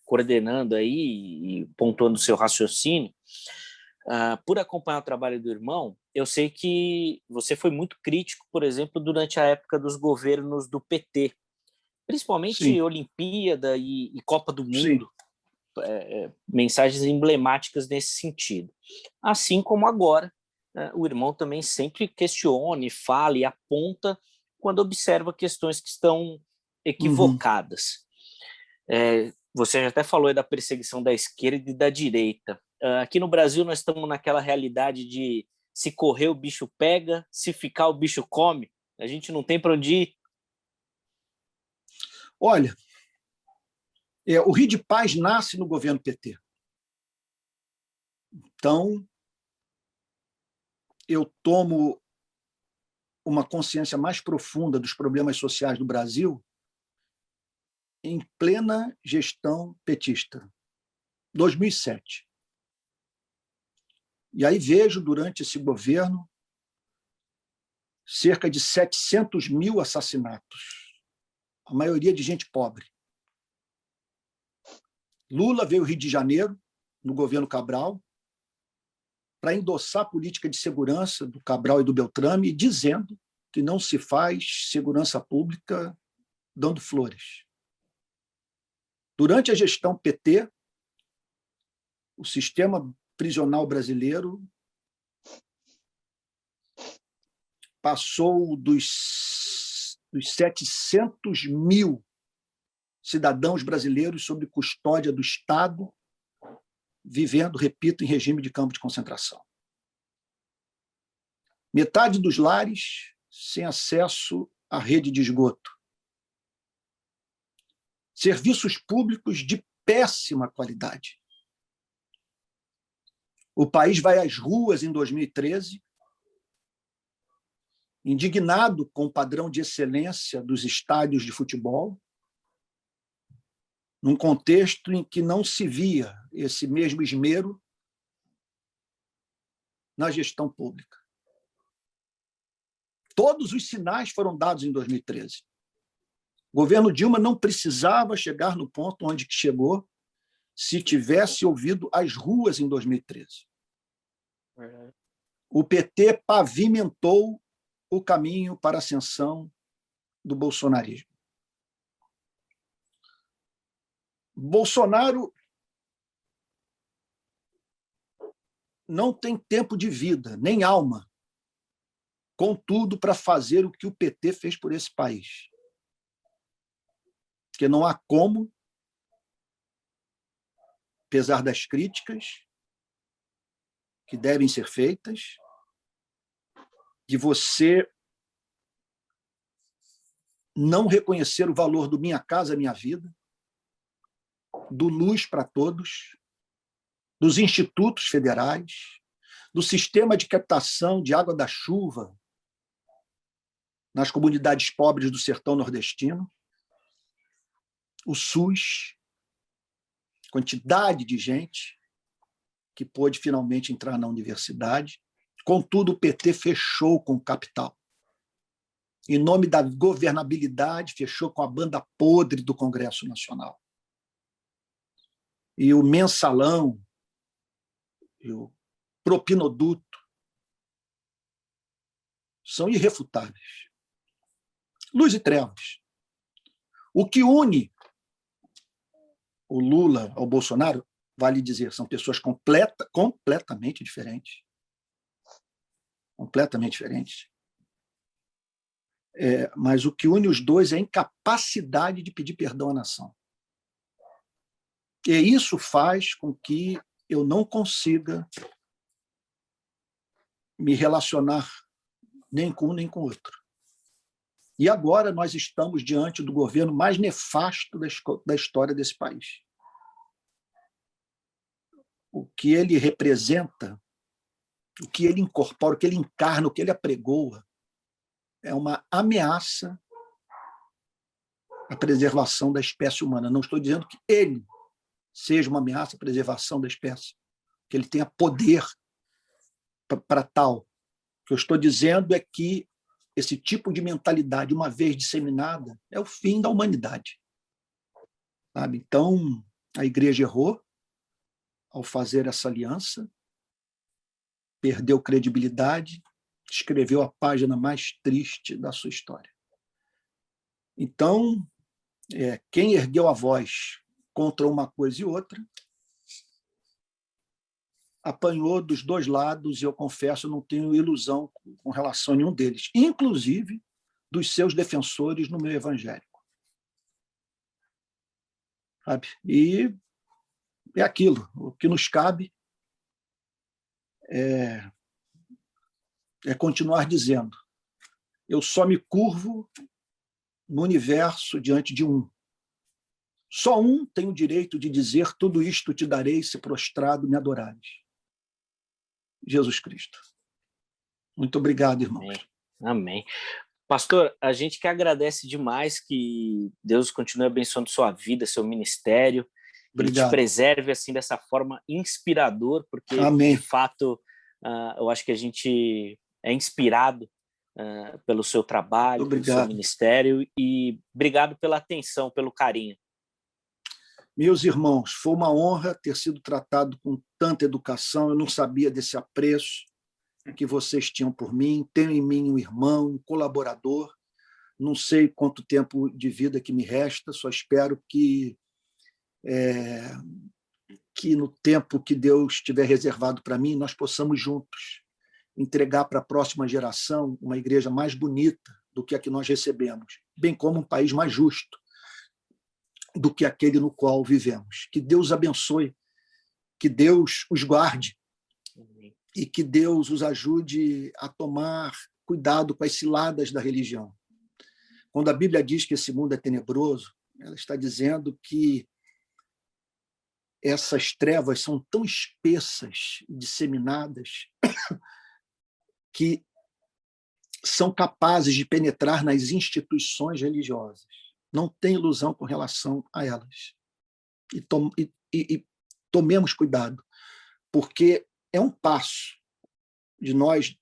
coordenando aí e pontuando o seu raciocínio. Por acompanhar o trabalho do irmão, eu sei que você foi muito crítico, por exemplo, durante a época dos governos do PT, principalmente Sim. Olimpíada e Copa do Mundo, mensagens emblemáticas nesse sentido. Assim como agora, o irmão também sempre questiona, fala e aponta quando observa questões que estão equivocadas. Você já até falou da perseguição da esquerda e da direita. Aqui no Brasil nós estamos naquela realidade de se correr o bicho pega, se ficar o bicho come. A gente não tem para onde ir. Olha, o Rio de Paz nasce no governo PT. Então, eu tomo uma consciência mais profunda dos problemas sociais do Brasil em plena gestão petista, 2007. E aí vejo, durante esse governo, cerca de 700 mil assassinatos, a maioria de gente pobre. Lula veio ao Rio de Janeiro, no governo Cabral, para endossar a política de segurança do Cabral e do Beltrame, dizendo que não se faz segurança pública dando flores. Durante a gestão PT, o sistema prisional brasileiro passou dos 700 mil cidadãos brasileiros sob custódia do Estado, vivendo, repito, em regime de campo de concentração. Metade dos lares sem acesso à rede de esgoto. Serviços públicos de péssima qualidade. O país vai às ruas em 2013 indignado com o padrão de excelência dos estádios de futebol, num contexto em que não se via esse mesmo esmero na gestão pública. Todos os sinais foram dados em 2013. O governo Dilma não precisava chegar no ponto onde chegou se tivesse ouvido as ruas em 2013. O PT pavimentou o caminho para a ascensão do bolsonarismo. Bolsonaro não tem tempo de vida, nem alma, contudo, para fazer o que o PT fez por esse país. Porque não há como, apesar das críticas que devem ser feitas, de você não reconhecer o valor do Minha Casa Minha Vida, do Luz para Todos, dos institutos federais, do sistema de captação de água da chuva nas comunidades pobres do sertão nordestino, o SUS, quantidade de gente que pôde finalmente entrar na universidade. Contudo, o PT fechou com o capital. Em nome da governabilidade, fechou com a banda podre do Congresso Nacional. E o mensalão, e o propinoduto são irrefutáveis. Luz e trevas. O que une o Lula ao Bolsonaro, vale dizer, são pessoas completamente diferentes. Completamente diferentes. Mas o que une os dois é a incapacidade de pedir perdão à nação. E isso faz com que eu não consiga me relacionar nem com um nem com o outro. E agora nós estamos diante do governo mais nefasto da história desse país. O que ele representa, o que ele incorpora, o que ele encarna, o que ele apregoa, é uma ameaça à preservação da espécie humana. Não estou dizendo que ele seja uma ameaça à preservação da espécie, que ele tenha poder para tal. O que eu estou dizendo é que esse tipo de mentalidade, uma vez disseminada, é o fim da humanidade. Sabe? Então, a igreja errou ao fazer essa aliança, perdeu credibilidade, escreveu a página mais triste da sua história. Então, quem ergueu a voz contra uma coisa e outra, apanhou dos dois lados, e eu confesso, não tenho ilusão com relação a nenhum deles, inclusive dos seus defensores no meio evangélico. Sabe? E é aquilo, o que nos cabe é continuar dizendo: eu só me curvo no universo diante de um. Só um tem o direito de dizer: tudo isto te darei se prostrado me adorares. Jesus Cristo. Muito obrigado, irmãos. Amém. Amém. Pastor, a gente que agradece demais, que Deus continue abençoando sua vida, seu ministério, e te preserve assim dessa forma inspirador, porque Amém. De fato eu acho que a gente é inspirado pelo seu trabalho, pelo seu ministério, e obrigado pela atenção, pelo carinho. Meus irmãos, foi uma honra ter sido tratado com tanta educação. Eu não sabia desse apreço que vocês tinham por mim. Tenho em mim um irmão, um colaborador. Não sei quanto tempo de vida que me resta, só espero que no tempo que Deus tiver reservado para mim, nós possamos juntos entregar para a próxima geração uma igreja mais bonita do que a que nós recebemos, bem como um país mais justo do que aquele no qual vivemos. Que Deus abençoe, que Deus os guarde e que Deus os ajude a tomar cuidado com as ciladas da religião. Quando a Bíblia diz que esse mundo é tenebroso, ela está dizendo que essas trevas são tão espessas e disseminadas que são capazes de penetrar nas instituições religiosas. Não tem ilusão com relação a elas. E tomemos cuidado, porque é um passo de nós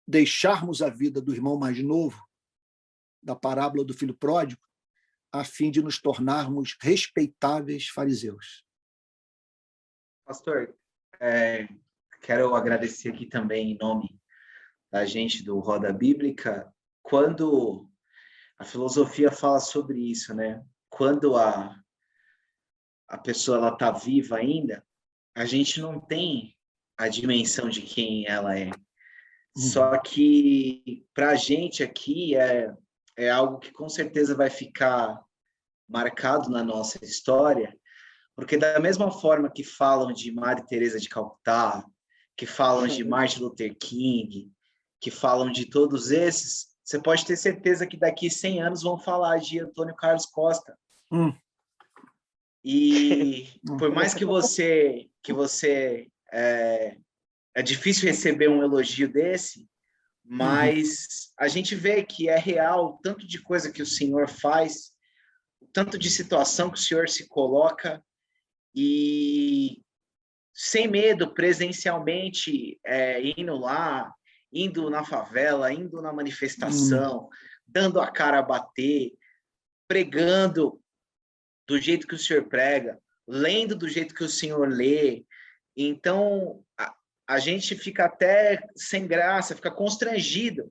deixarmos a vida do irmão mais novo, da parábola do filho pródigo, a fim de nos tornarmos respeitáveis fariseus. Pastor, quero agradecer aqui também em nome da gente do Roda Bíblica, quando a filosofia fala sobre isso, né? Quando a pessoa está viva ainda, a gente não tem a dimensão de quem ela é. Só que para a gente aqui é algo que com certeza vai ficar marcado na nossa história, porque da mesma forma que falam de Madre Teresa de Calcutá, que falam de Martin Luther King, que falam de todos esses, você pode ter certeza que daqui 100 anos vão falar de Antônio Carlos Costa. E por mais que você é difícil receber um elogio desse, mas a gente vê que é real o tanto de coisa que o Senhor faz, o tanto de situação que o Senhor se coloca, e sem medo, presencialmente, indo lá, indo na favela, indo na manifestação, dando a cara a bater, pregando do jeito que o Senhor prega, lendo do jeito que o Senhor lê. Então, a gente fica até sem graça, fica constrangido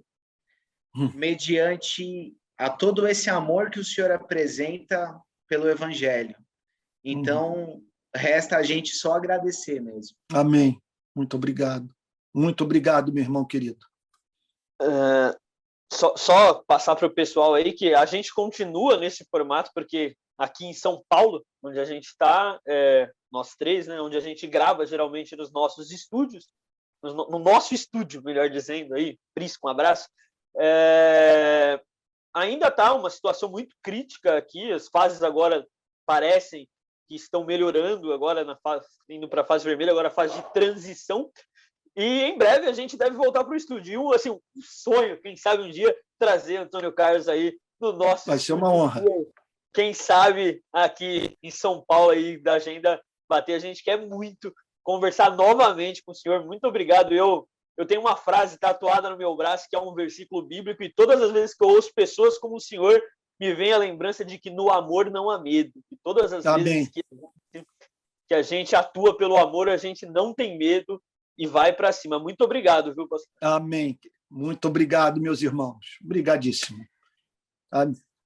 mediante a todo esse amor que o Senhor apresenta pelo Evangelho. Então, resta a gente só agradecer mesmo. Amém. Muito obrigado. Muito obrigado, meu irmão querido. Só passar para o pessoal aí que a gente continua nesse formato, porque aqui em São Paulo, onde a gente está, nós três, né, onde a gente grava geralmente nos nossos estúdios, no nosso estúdio, melhor dizendo, aí, Prisco, um abraço, ainda está uma situação muito crítica aqui, as fases agora parecem que estão melhorando, agora indo para a fase vermelha, agora a fase de transição, e em breve a gente deve voltar para o estúdio. E um sonho, quem sabe um dia, trazer Antônio Carlos aí no nosso Vai ser uma honra. Quem sabe aqui em São Paulo aí da agenda bater, a gente quer muito conversar novamente com o senhor. Muito obrigado. Eu tenho uma frase tatuada no meu braço que é um versículo bíblico, e todas as vezes que eu ouço pessoas como o senhor, me vem a lembrança de que no amor não há medo. E todas as vezes que a gente atua pelo amor, a gente não tem medo e vai para cima. Muito obrigado, viu, pastor? Amém. Muito obrigado, meus irmãos. Obrigadíssimo.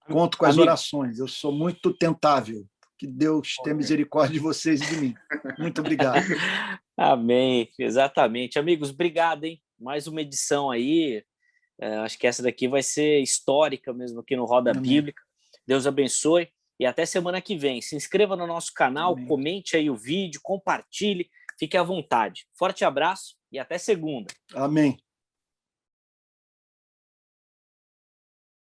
Conto com as orações. Eu sou muito tentável. Que Deus tenha misericórdia de vocês e de mim. Muito obrigado. Amém. Exatamente. Amigos, obrigado, hein? Mais uma edição aí. Acho que essa daqui vai ser histórica mesmo aqui no Roda Bíblica. Deus abençoe e até semana que vem. Se inscreva no nosso canal, comente aí o vídeo, compartilhe, fique à vontade. Forte abraço e até segunda. Amém.